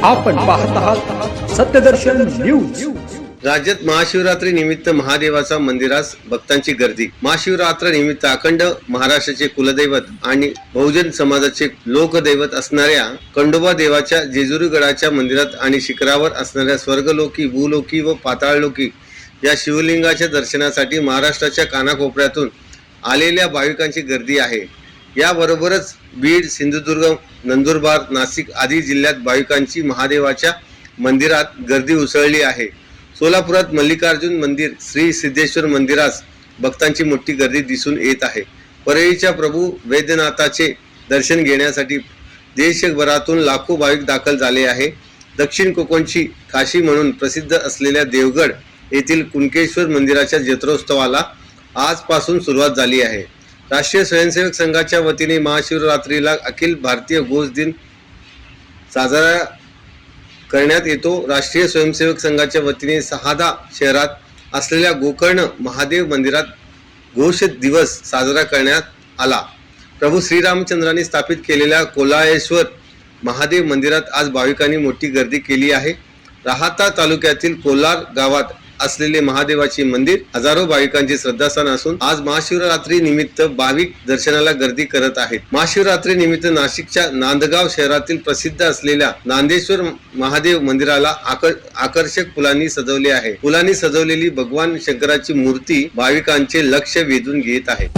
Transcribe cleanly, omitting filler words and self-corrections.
आपण पाहत आहात सत्यदर्शन न्यूज। राज्यात महाशिवरात्री निमित्त महादेवाच्या मंदिरास भक्तांची गर्दी। महाशिवरात्र निमित्त अखंड महाराष्ट्राचे कुलदैवत आणि बहुजन समाजाचे लोकदैवत असणाऱ्या खंडोबा देवाच्या जेजुरी गडाच्या मंदिरात आणि शिखरावर असणाऱ्या स्वर्गलोकी, भूलोकी व पाताळलोकी या शिवलिंगाच्या दर्शनासाठी महाराष्ट्राच्या कानाकोपऱ्यातून आलेल्या भाविकांची गर्दी आहे। याबरोबरच बीड, सिंधुदुर्ग, नंदुरबार, नाशिक आदी जिल्ह्यात भाविकांची महादेवाच्या मंदिरात गर्दी उसळली आहे। सोलापुरात मल्लिकार्जुन मंदिर, श्री सिद्धेश्वर मंदिरास भक्तांची मोठी गर्दी दिसून येत आहे। परळीच्या प्रभू वैद्यनाथाचे दर्शन घेण्यासाठी देशभरातून लाखो भाविक दाखल झाले आहे। दक्षिण कोकणची काशी म्हणून प्रसिद्ध असलेल्या देवगड येथील कुणकेश्वर मंदिराच्या जत्रोत्सवाला आजपासून सुरुवात झाली आहे। राष्ट्रीय स्वयंसेवक संघाच्या वतीने महाशिवरात्रीला अखिल भारतीय घोष दिन साजरा करण्यात येतो। राष्ट्रीय स्वयंसेवक संघाच्या वतीने शहादा शहरात असलेल्या गोकर्ण महादेव मंदिरात घोष दिवस साजरा करण्यात आला। प्रभू श्रीरामचंद्रांनी स्थापित केलेल्या कोलायेश्वर महादेव मंदिरात आज भाविकांनी मोठी गर्दी केली आहे। राहाता तालुक्यातील कोलार गावात असलेले महादेवाचे मंदिर हजारो भाविकांचे श्रद्धास्थान असून आज महाशिवरात्री निमित्त भाविक दर्शनाला गर्दी करत आहेत। महाशिवरात्री निमित्त नाशिकच्या नांदगाव शहरातील प्रसिद्ध असलेल्या नांदेश्वर महादेव मंदिराला आकर्षक फुलांनी सजवले आहे। फुलांनी सजवलेली भगवान शंकराची मूर्ती भाविकांचे लक्ष वेधून घेत आहे।